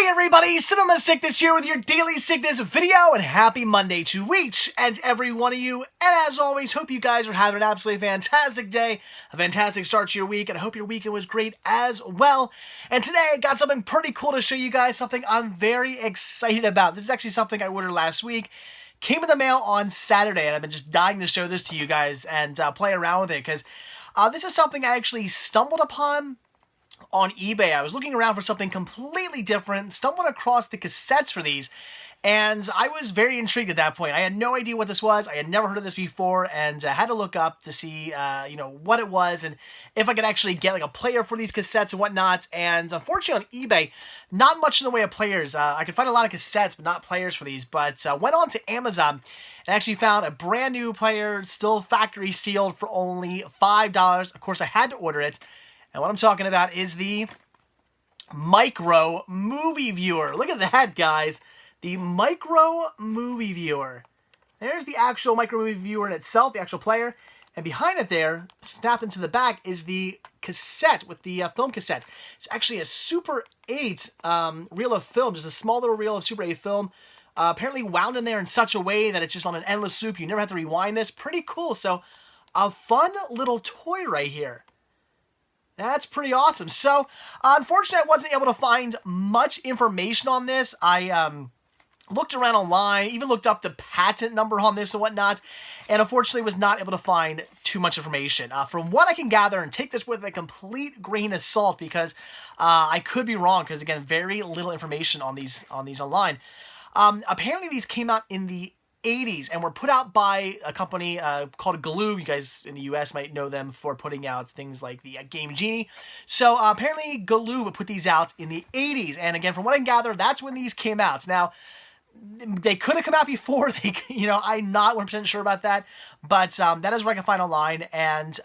Hey everybody, Cinema Sickness here with your daily sickness video, and happy Monday to each and every one of you. And as always, hope you guys are having an absolutely fantastic day, a fantastic start to your week, and I hope your weekend was great as well. And today I got something pretty cool to show you guys, something I'm very excited about. This is actually something I ordered last week. Came in the mail on Saturday, and I've been just dying to show this to you guys and play around with it, because this is something I actually stumbled upon on eBay. I was looking around for something completely different, stumbled across the cassettes for these, and I was very intrigued at that point. I had no idea what this was. I had never heard of this before, and I had to look up to see, what it was and if I could actually get like a player for these cassettes and whatnot. And unfortunately on eBay, not much in the way of players. I could find a lot of cassettes, but not players for these. But went on to Amazon and actually found a brand new player, still factory sealed, for only $5. Of course, I had to order it. And what I'm talking about is the Micro Movie Viewer. Look at that, guys. The Micro Movie Viewer. There's the actual Micro Movie Viewer in itself, the actual player. And behind it there, snapped into the back, is the cassette with the film cassette. It's actually a Super 8 reel of film, just a small little reel of Super 8 film. Apparently wound in there in such a way that it's just on an endless loop. You never have to rewind this. Pretty cool. So, a fun little toy right here. That's pretty awesome. So, unfortunately, I wasn't able to find much information on this. I looked around online, even looked up the patent number on this and whatnot, and unfortunately was not able to find too much information. From what I can gather, and take this with a complete grain of salt, because I could be wrong, because again, very little information on these online. Apparently, these came out in the 80s and were put out by a company called Glue. You guys in the US might know them for putting out things like the Game Genie. So apparently Glue would put these out in the 80s, and again, from what I can gather, that's when these came out. Now, they could have come out before. I'm not 100% sure about that, but that is what I can find online. And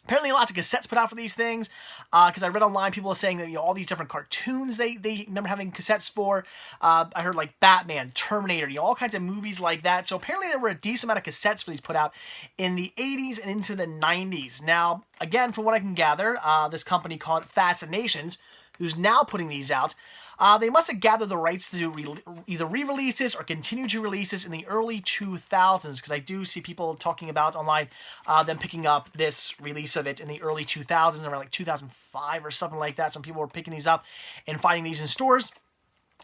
apparently lots of cassettes put out for these things, because I read online people are saying that all these different cartoons they remember having cassettes for. I heard like Batman, Terminator, all kinds of movies like that. So apparently there were a decent amount of cassettes for these put out in the 80s and into the 90s. Now, again, from what I can gather, this company called Fascinations, who's now putting these out, they must have gathered the rights to either re-release this or continue to release this in the early 2000s, because I do see people talking about online them picking up this release of it in the early 2000s, around like 2005 or something like that. Some people were picking these up and finding these in stores.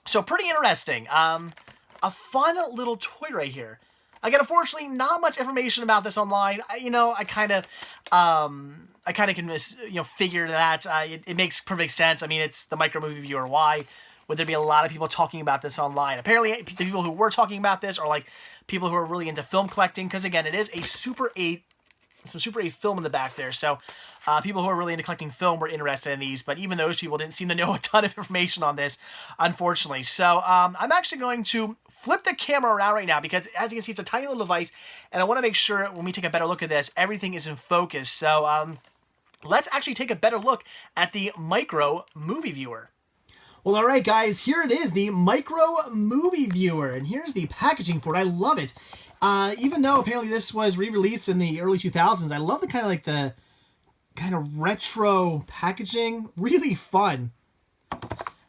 So pretty interesting. A fun little toy right here. Again, unfortunately, not much information about this online. I kind of can figure that it makes perfect sense. I mean, it's the Micro Movie Viewer. Why would there be a lot of people talking about this online? Apparently, the people who were talking about this are like people who are really into film collecting, because again, it is a Super 8, some Super 8 film in the back there. So people who are really into collecting film were interested in these, but even those people didn't seem to know a ton of information on this, unfortunately. So I'm actually going to flip the camera around right now, because as you can see, it's a tiny little device, and I want to make sure when we take a better look at this, everything is in focus. So let's actually take a better look at the Micro Movie Viewer. Well, all right, guys, here it is, the Micro Movie Viewer, and here's the packaging for it. I love it. Even though apparently this was re-released in the early 2000s, I love the kind of retro packaging. Really fun.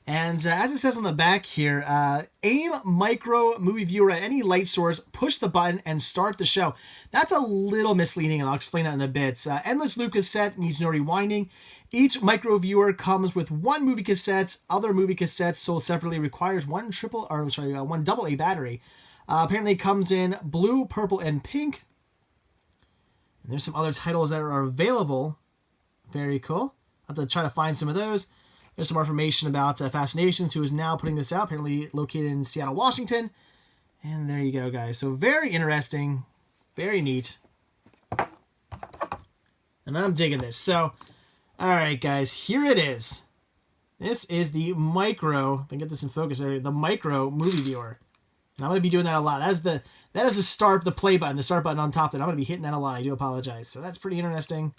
And as it says on the back here, aim Micro Movie Viewer at any light source, push the button, and start the show. That's a little misleading, and I'll explain that in a bit. Endless loop cassette, needs no rewinding. Each Micro Viewer comes with one movie cassette. Other movie cassettes sold separately requires one double A battery. Apparently it comes in blue, purple, and pink. And there's some other titles that are available. Very cool. I'll have to try to find some of those. There's some more information about Fascinations, who is now putting this out, apparently located in Seattle, Washington. And there you go, guys. So very interesting, very neat. And I'm digging this. So, all right, guys, here it is. This is the Micro, if I can get this in focus, the Micro Movie Viewer. And I'm going to be doing that a lot. That is the play button, the start button on top of it. I'm going to be hitting that a lot. I do apologize. So that's pretty interesting.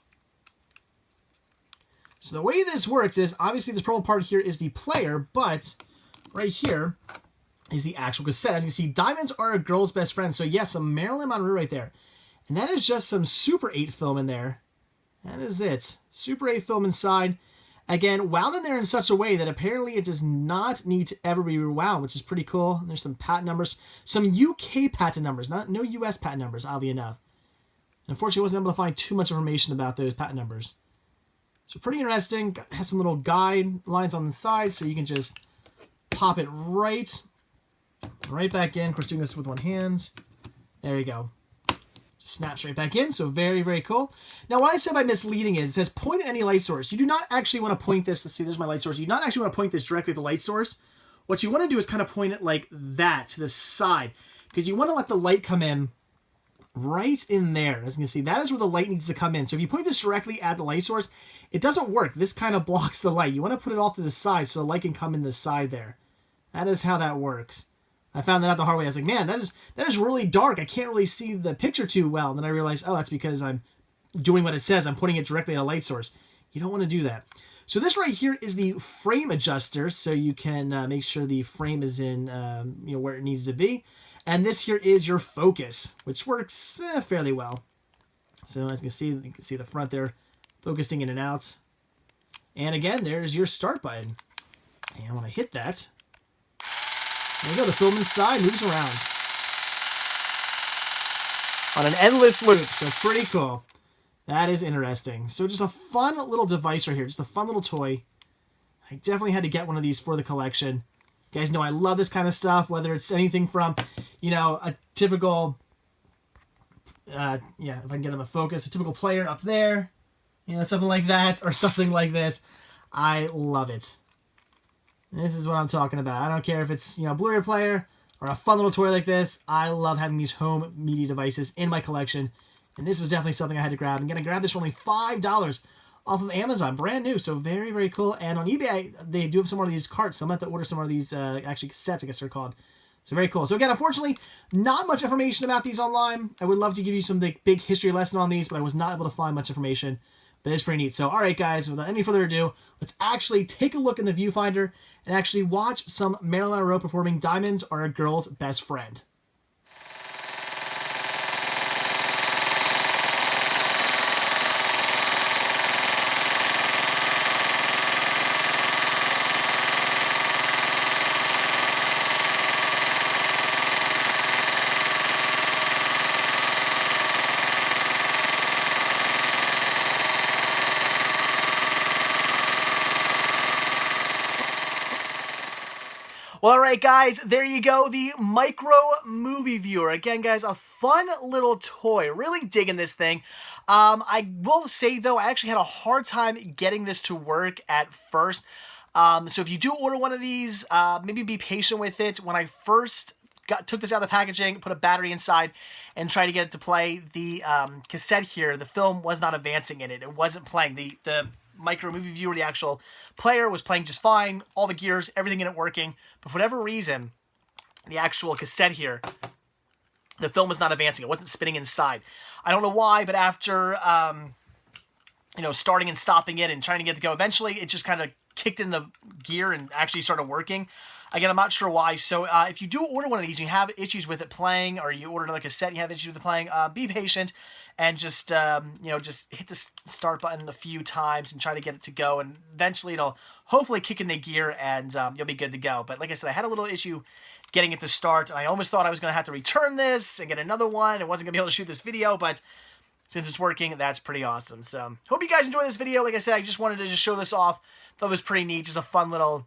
So the way this works is, obviously this purple part here is the player, but right here is the actual cassette. As you can see, diamonds are a girl's best friend. So yes, a Marilyn Monroe right there. And that is just some Super 8 film in there. That is it. Super 8 film inside. Again, wound in there in such a way that apparently it does not need to ever be rewound, which is pretty cool. And there's some patent numbers, some UK patent numbers, no US patent numbers, oddly enough. Unfortunately, I wasn't able to find too much information about those patent numbers. So pretty interesting. Has some little guidelines on the side, so you can just pop it right back in. Of course, doing this with one hand. There you go. Snaps right back in, so very, very cool. Now, what I said by misleading is, it says point at any light source. You do not actually want to point this, let's see, there's my light source. You do not actually want to point this directly at the light source. What you want to do is kind of point it like that, to the side, because you want to let the light come in right in there. As you can see, that is where the light needs to come in. So if you point this directly at the light source, it doesn't work. This kind of blocks the light. You want to put it off to the side so the light can come in the side there. That is how that works. I found that out the hard way. I was like, man, that is really dark. I can't really see the picture too well. And then I realized, oh, that's because I'm doing what it says. I'm putting it directly at a light source. You don't want to do that. So this right here is the frame adjuster, so you can make sure the frame is in where it needs to be. And this here is your focus, which works fairly well. So as you can see the front there, focusing in and out. And again, there's your start button. And when I hit that, there you go, the film inside moves around on an endless loop, so pretty cool. That is interesting. So just a fun little device right here, just a fun little toy. I definitely had to get one of these for the collection. You guys know I love this kind of stuff, whether it's anything from, a typical, if I can get him a focus, a typical player up there, something like that, or something like this. I love it. This is what I'm talking about. I don't care if it's, a Blu-ray player or a fun little toy like this. I love having these home media devices in my collection. And this was definitely something I had to grab. I'm going to grab this for only $5 off of Amazon. Brand new. So very, very cool. And on eBay, they do have some more of these carts. So I'm going to have to order some more of these, actually cassettes, I guess they're called. So very cool. So again, unfortunately, not much information about these online. I would love to give you some big history lesson on these, but I was not able to find much information. But it's pretty neat. So, all right, guys, without any further ado, let's actually take a look in the viewfinder and actually watch some Marilyn Monroe performing Diamonds Are a Girl's Best Friend. Well, all right, guys, there you go, the Micro Movie Viewer. Again, guys, a fun little toy. Really digging this thing. I will say, though, I actually had a hard time getting this to work at first. So if you do order one of these, maybe be patient with it. When I first took this out of the packaging, put a battery inside, and tried to get it to play, the cassette here, the film was not advancing in it. It wasn't playing. The Micro Movie Viewer, the actual player, was playing just fine, all the gears, everything in it working, but for whatever reason, the actual cassette here, the film was not advancing. It wasn't spinning inside. I don't know why, but after starting and stopping it and trying to get it to go, eventually it just kind of kicked in the gear and actually started working. Again, I'm not sure why. So if you do order one of these, you have issues with it playing, or you order another cassette, you have issues with it playing, be patient and just just hit the start button a few times and try to get it to go, and eventually it'll hopefully kick in the gear and you'll be good to go. But like I said, I had a little issue getting it to start, and I almost thought I was going to have to return this and get another one. I wasn't going to be able to shoot this video, but since it's working, that's pretty awesome. So hope you guys enjoy this video. Like I said, I just wanted to show this off. Thought it was pretty neat, just a fun little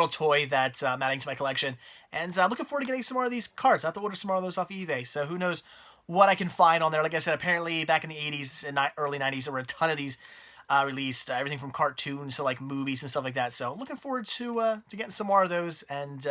toy that I'm adding to my collection. And looking forward to getting some more of these cards. I have to order some more of those off eBay, so who knows what I can find on there. Like I said, apparently back in the 80s and early 90s, there were a ton of these released. Everything from cartoons to like movies and stuff like that. So looking forward to getting some more of those and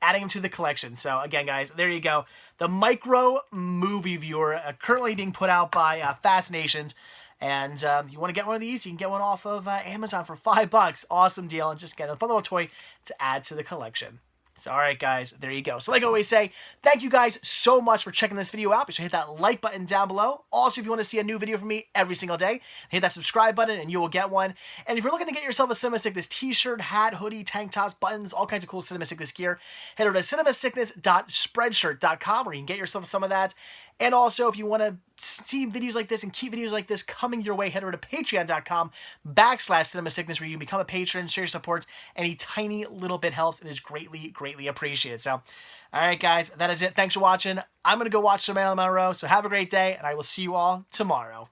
adding them to the collection. So again, guys, there you go. The Micro Movie Viewer, currently being put out by Fascinations. And you want to get one of these, you can get one off of Amazon for $5. Awesome deal, and just get a fun little toy to add to the collection. So, all right, guys, there you go. So, like I always say, thank you guys so much for checking this video out. Be sure to hit that like button down below. Also, if you want to see a new video from me every single day, hit that subscribe button and you will get one. And if you're looking to get yourself a Cinema Sickness t-shirt, hat, hoodie, tank tops, buttons, all kinds of cool Cinema Sickness gear, head over to cinemasickness.spreadshirt.com where you can get yourself some of that. And also, if you want to see videos like this and keep videos like this coming your way, head over to patreon.com/CinemaSickness, where you can become a patron, share your support. Any tiny little bit helps and is greatly, greatly appreciated. So, all right, guys, that is it. Thanks for watching. I'm going to go watch some Marilyn Monroe, so have a great day, and I will see you all tomorrow.